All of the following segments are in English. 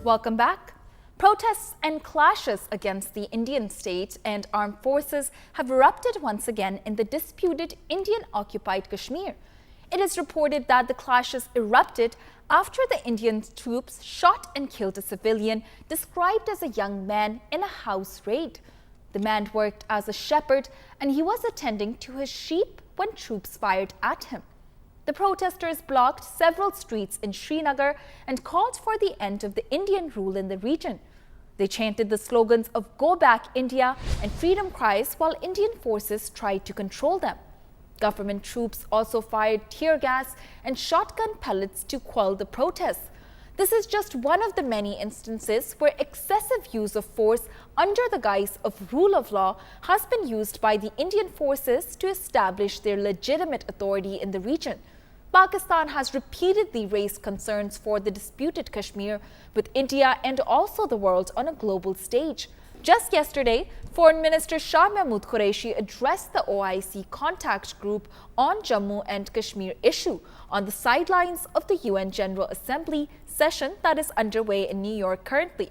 Welcome back. Protests and clashes against the Indian state and armed forces have erupted once again in the disputed Indian-occupied Kashmir. It is reported that the clashes erupted after the Indian troops shot and killed a civilian described as a young man in a house raid. The man worked as a shepherd and he was attending to his sheep when troops fired at him. The protesters blocked several streets in Srinagar and called for the end of the Indian rule in the region. They chanted the slogans of "Go Back India" and freedom cries while Indian forces tried to control them. Government troops also fired tear gas and shotgun pellets to quell the protests. This is just one of the many instances where excessive use of force under the guise of rule of law has been used by the Indian forces to establish their legitimate authority in the region. Pakistan has repeatedly raised concerns for the disputed Kashmir with India and also the world on a global stage. Just yesterday, Foreign Minister Shah Mahmood Qureshi addressed the OIC contact group on Jammu and Kashmir issue on the sidelines of the UN General Assembly session that is underway in New York currently.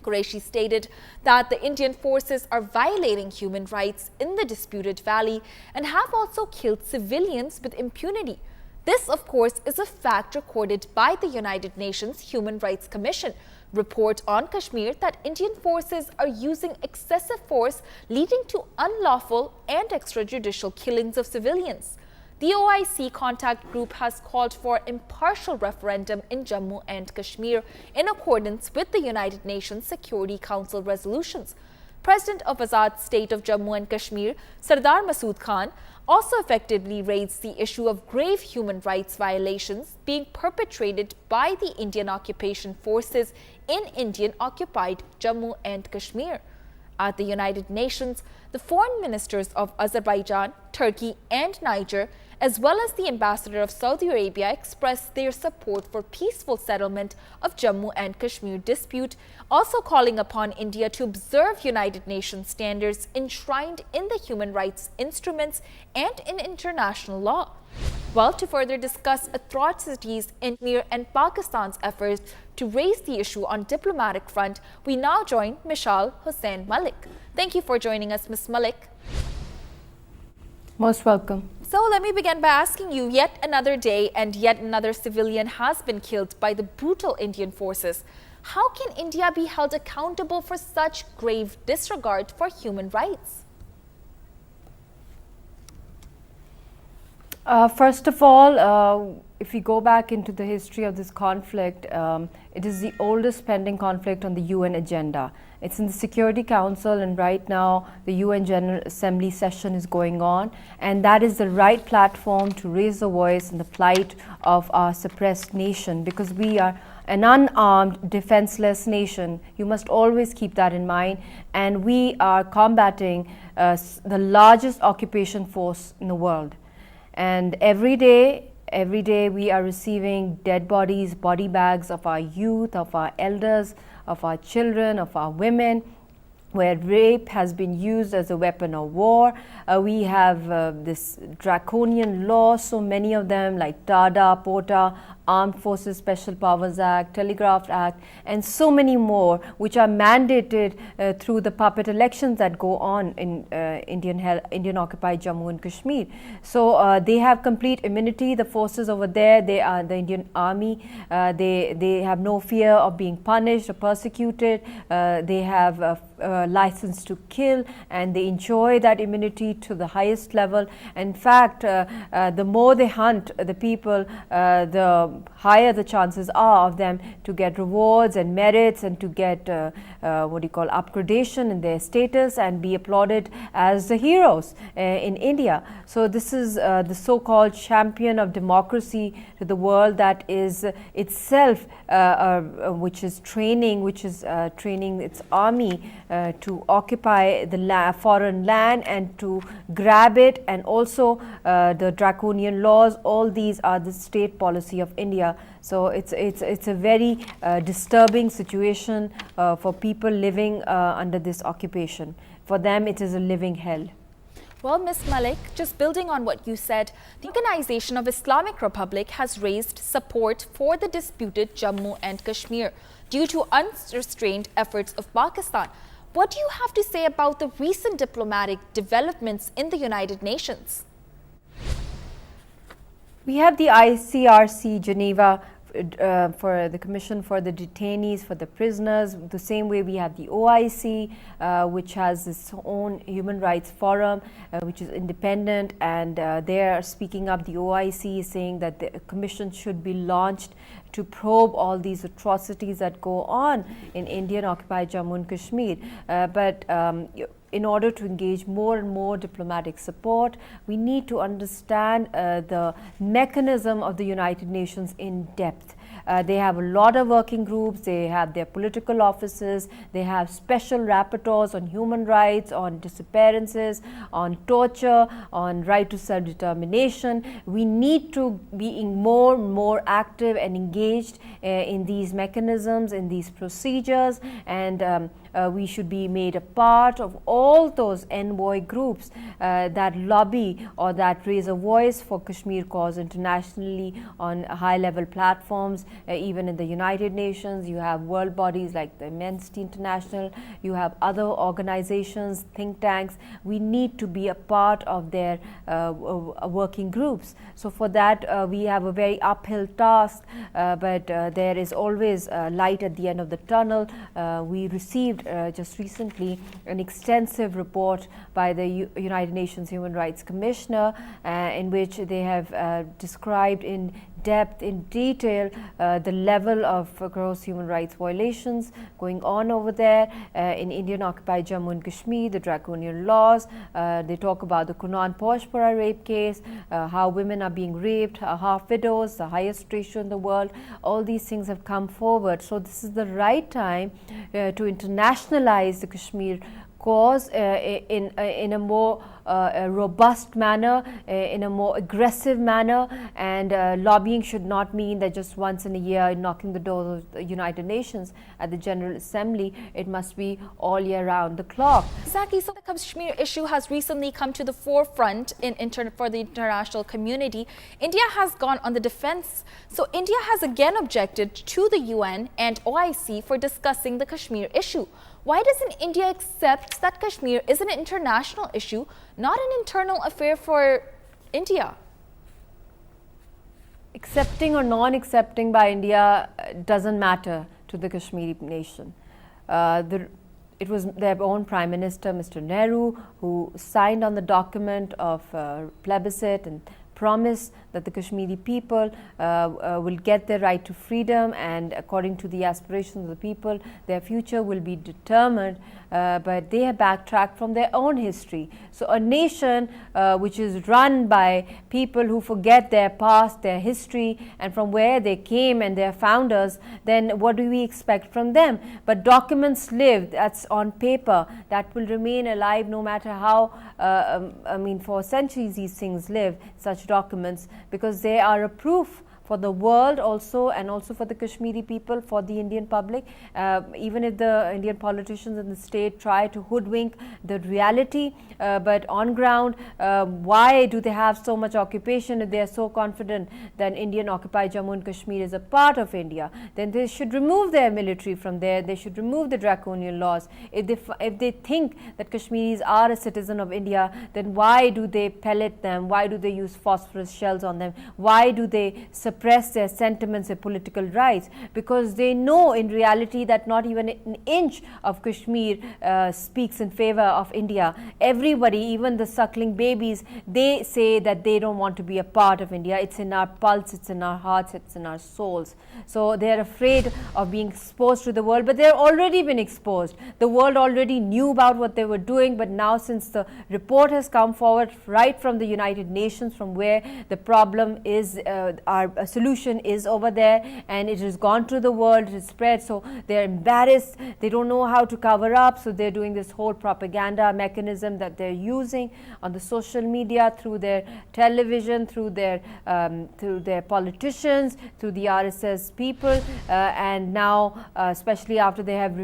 Qureshi stated that the Indian forces are violating human rights in the disputed valley and have also killed civilians with impunity. This, of course, is a fact recorded by the United Nations Human Rights Commission report on Kashmir that Indian forces are using excessive force leading to unlawful and extrajudicial killings of civilians. The OIC contact group has called for impartial referendum in Jammu and Kashmir in accordance with the United Nations Security Council resolutions. President of Azad State of Jammu and Kashmir, Sardar Masood Khan, also effectively raised the issue of grave human rights violations being perpetrated by the Indian occupation forces in Indian-occupied Jammu and Kashmir. At the United Nations, the foreign ministers of Azerbaijan, Turkey and Niger, as well as the ambassador of Saudi Arabia, expressed their support for peaceful settlement of Jammu and Kashmir dispute, also calling upon India to observe United Nations standards enshrined in the human rights instruments and in international law. Well, to further discuss atrocities in Kashmir and Pakistan's efforts to raise the issue on diplomatic front, we now join Mushaal Hussein Mullick. Thank you for joining us, Ms. Mullick. Most welcome. So let me begin by asking you, yet another day and yet another civilian has been killed by the brutal Indian forces. How can India be held accountable for such grave disregard for human rights? First of all, if we go back into the history of this conflict, it is the oldest pending conflict on the UN agenda. It's in the Security Council, and right now the UN General Assembly session is going on, and that is the right platform to raise the voice in the plight of our suppressed nation, because we are an unarmed, defenseless nation. You must always keep that in mind. And we are combating the largest occupation force in the world. And every day we are receiving dead bodies, body bags of our youth, of our elders, of our children, of our women, where rape has been used as a weapon of war. We have this draconian laws, so many of them like TADA, POTA, Armed Forces Special Powers Act, Telegraph Act, and so many more, which are mandated through the puppet elections that go on in Indian-occupied Jammu and Kashmir. So they have complete immunity. The forces over there, they are the Indian Army. They have no fear of being punished or persecuted. They have a license to kill, and they enjoy that immunity to the highest level. In fact, the more they hunt the people, the higher the chances are of them to get rewards and merits and to get upgradation in their status and be applauded as the heroes in India. So this is the so-called champion of democracy to the world that is itself which is training its army to occupy the foreign land and to grab it, and also the draconian laws. All these are the state policy of India. So it's a very disturbing situation for people living under this occupation. For them, it is a living hell. Well, Ms. Mullick, just building on what you said, the Organization of Islamic Republic has raised support for the disputed Jammu and Kashmir. due to unrestrained efforts of Pakistan. What do you have to say about the recent diplomatic developments in the United Nations? We have the ICRC Geneva for the Commission for the Detainees, for the prisoners. The same way we have the OIC, which has its own human rights forum, which is independent, and they are speaking up. The OIC is saying that the commission should be launched to probe all these atrocities that go on in Indian occupied Jammu and Kashmir. But in order to engage more and more diplomatic support, we need to understand the mechanism of the United Nations in depth. They have a lot of working groups, they have their political offices, they have special rapporteurs on human rights, on disappearances, on torture, on right to self-determination. We need to be more and more active and engaged in these mechanisms, in these procedures, and we should be made a part of all those envoy groups that lobby or that raise a voice for Kashmir cause internationally on high-level platforms, even in the United Nations. You have world bodies like the Amnesty International, you have other organizations, think tanks. We need to be a part of their working groups. So for that we have a very uphill task, but there is always light at the end of the tunnel. We received just recently an extensive report by the United Nations Human Rights Commissioner in which they have described in depth, in detail, the level of gross human rights violations going on over there in Indian occupied Jammu and Kashmir, the draconian laws. They talk about the Kunan Poshpara rape case, how women are being raped, half widows, the highest ratio in the world. All these things have come forward. So this is the right time to internationalize the Kashmir cause in a more robust manner, in a more aggressive manner, and lobbying should not mean that just once in a year knocking the doors of the United Nations at the General Assembly. It must be all year round the clock. Exactly. So the Kashmir issue has recently come to the forefront for the international community. India has gone on the defense. So India has again objected to the UN and OIC for discussing the Kashmir issue. Why doesn't India accept that Kashmir is an international issue, not an internal affair for India? Accepting or non-accepting by India doesn't matter to the Kashmiri nation. It was their own Prime Minister, Mr. Nehru, who signed on the document of plebiscite and promised that the Kashmiri people will get their right to freedom, and according to the aspirations of the people, their future will be determined, but they have backtracked from their own history. So a nation which is run by people who forget their past, their history, and from where they came and their founders, then what do we expect from them? But documents live, that's on paper, that will remain alive no matter how, for centuries these things live, such documents, because they are a proof for the world also, and also for the Kashmiri people, for the Indian public. Even if the Indian politicians in the state try to hoodwink the reality, but on ground, why do they have so much occupation if they are so confident that Indian occupied Jammu and Kashmir is a part of India? Then they should remove their military from there, they should remove the draconian laws. If they think that Kashmiris are a citizen of India, then why do they pellet them? Why do they use phosphorus shells on them? Why do they suppress their sentiments, their political rights? Because they know in reality that not even an inch of Kashmir speaks in favor of India. Everybody, even the suckling babies, they say that they don't want to be a part of India. It's in our pulse, it's in our hearts, it's in our souls. So they're afraid of being exposed to the world, but they've already been exposed. The world already knew about what they were doing, but now since the report has come forward right from the United Nations, from where the problem is, our solution is over there, and it has gone to the world, it has spread, so they're embarrassed, they don't know how to cover up, so they're doing this whole propaganda mechanism that they're using on the social media, through their television, through their politicians, through the RSS people, and now especially after they have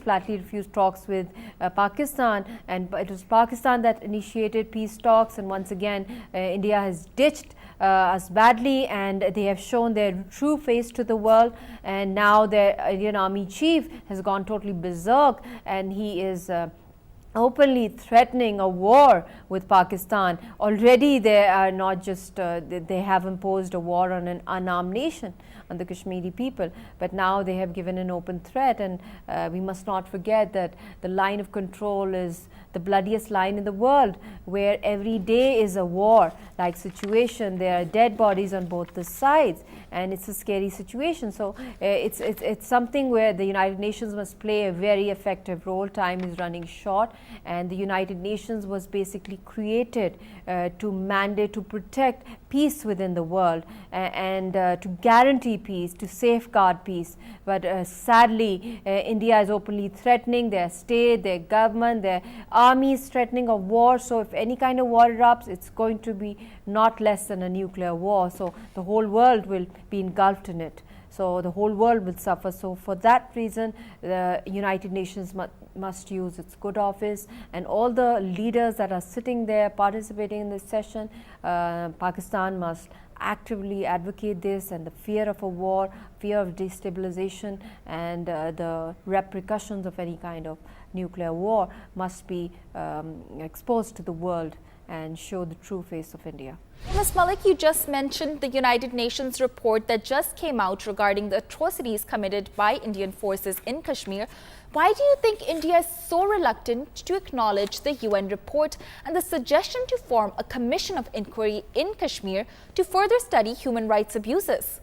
flatly refused talks with Pakistan, and it was Pakistan that initiated peace talks, and once again India has ditched us badly, and they have shown their true face to the world. And now their Indian Army chief has gone totally berserk, and he is openly threatening a war with Pakistan. Already they are not just, they have imposed a war on an unarmed nation, on the Kashmiri people, but now they have given an open threat. And we must not forget that the line of control is the bloodiest line in the world, where every day is a war-like situation. There are dead bodies on both the sides, and it's a scary situation. So it's something where the United Nations must play a very effective role. Time is running short, and the United Nations was basically created to mandate, to protect peace within the world, and to guarantee peace, to safeguard peace. But sadly, India is openly threatening their state, their government, their army is threatening a war. So if any kind of war erupts, it's going to be not less than a nuclear war. So the whole world will be engulfed in it. So the whole world will suffer. So for that reason, the United Nations must use its good office, and all the leaders that are sitting there participating in this session, Pakistan must actively advocate this, and the fear of a war, fear of destabilization, and the repercussions of any kind of nuclear war must be exposed to the world and show the true face of India. Ms. Mullick, you just mentioned the United Nations report that just came out regarding the atrocities committed by Indian forces in Kashmir. Why do you think India is so reluctant to acknowledge the UN report and the suggestion to form a commission of inquiry in Kashmir to further study human rights abuses?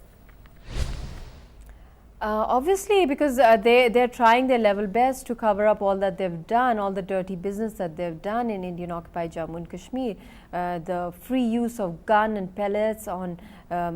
Obviously, because they're trying their level best to cover up all that they've done, all the dirty business that they've done in Indian occupied Jammu and Kashmir. The free use of gun and pellets on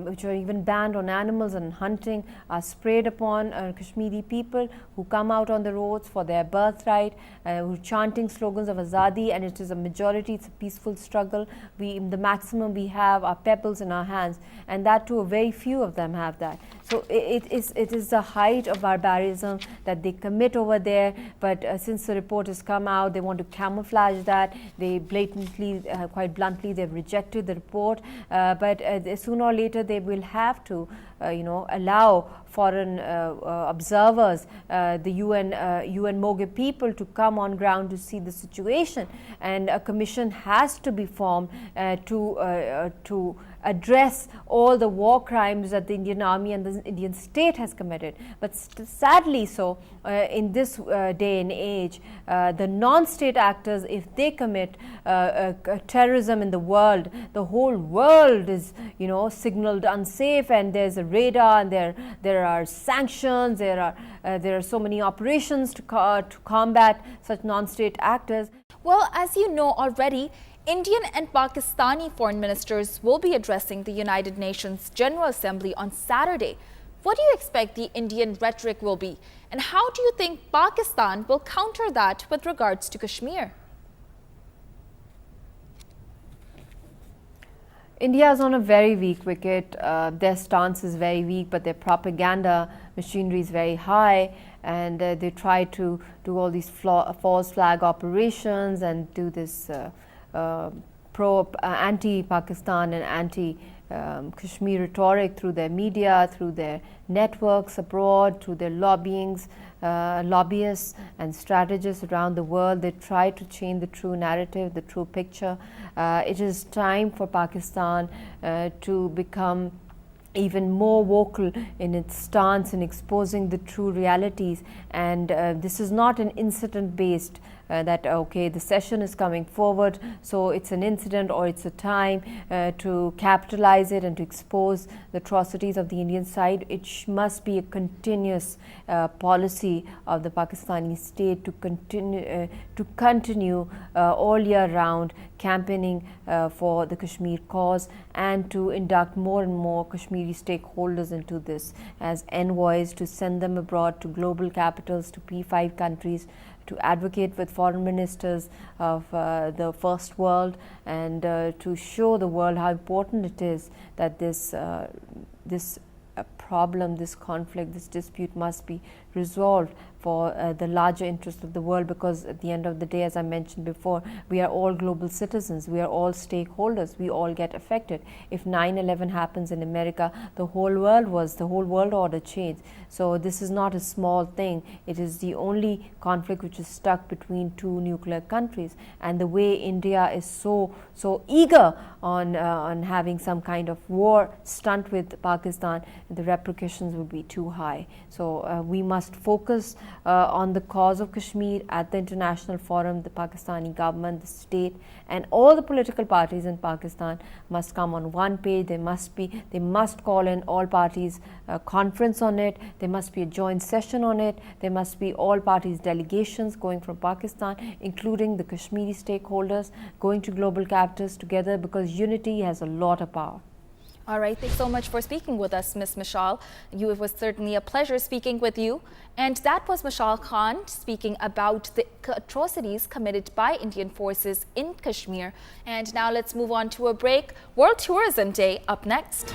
which are even banned on animals and hunting are sprayed upon Kashmiri people who come out on the roads for their birthright, who are chanting slogans of Azadi, and it is a majority, it's a peaceful struggle. The maximum we have are pebbles in our hands, and that too, very few of them have that. So it is the height of barbarism that they commit over there. But since the report has come out, they want to camouflage that. They blatantly, quite bluntly, they've rejected the report. But sooner or later, they will have to, allow foreign observers, the UN Moge people, to come on ground to see the situation, and a commission has to be formed to address all the war crimes that the Indian Army and the Indian state has committed. But sadly so, in this day and age, the non-state actors, if they commit terrorism in the world, the whole world is, signaled unsafe, and there's a radar, and there are sanctions, there are so many operations to combat such non-state actors. Well, as you know already, Indian and Pakistani foreign ministers will be addressing the United Nations General Assembly on Saturday. What do you expect the Indian rhetoric will be, and how do you think Pakistan will counter that with regards to Kashmir? India is on a very weak wicket. Their stance is very weak, but their propaganda machinery is very high, and they try to do all these false flag operations and do this anti-Pakistan and anti-Kashmir rhetoric through their media, through their networks abroad, through their lobbyists and strategists around the world. They try to change the true narrative, the true picture. It is time for Pakistan to become even more vocal in its stance in exposing the true realities. And this is not an incident based that okay, the session is coming forward, so it's an incident or it's a time to capitalize it and to expose the atrocities of the Indian side. It must be a continuous policy of the Pakistani state to continue all year round campaigning for the Kashmir cause, and to induct more and more Kashmiri stakeholders into this as envoys, to send them abroad to global capitals, to P5 countries, to advocate with foreign ministers of the first world, and to show the world how important it is that this problem, this conflict, this dispute must be resolved for the larger interest of the world, because at the end of the day, as I mentioned before, we are all global citizens, we are all stakeholders, we all get affected. If 9/11 happens in America, the whole world order changed. So this is not a small thing. It is the only conflict which is stuck between two nuclear countries, and the way India is so eager on having some kind of war stunt with Pakistan, the repercussions would be too high. So we must focus on the cause of Kashmir at the international forum. The Pakistani government, the state, and all the political parties in Pakistan must come on one page. They must call in all parties conference on it. There must be a joint session on it. There must be all parties delegations going from Pakistan, including the Kashmiri stakeholders, going to global capitals together, because unity has a lot of power. All right, thanks so much for speaking with us, Ms. Mushaal. It was certainly a pleasure speaking with you. And that was Mushaal Khan speaking about the atrocities committed by Indian forces in Kashmir. And now let's move on to a break. World Tourism Day up next.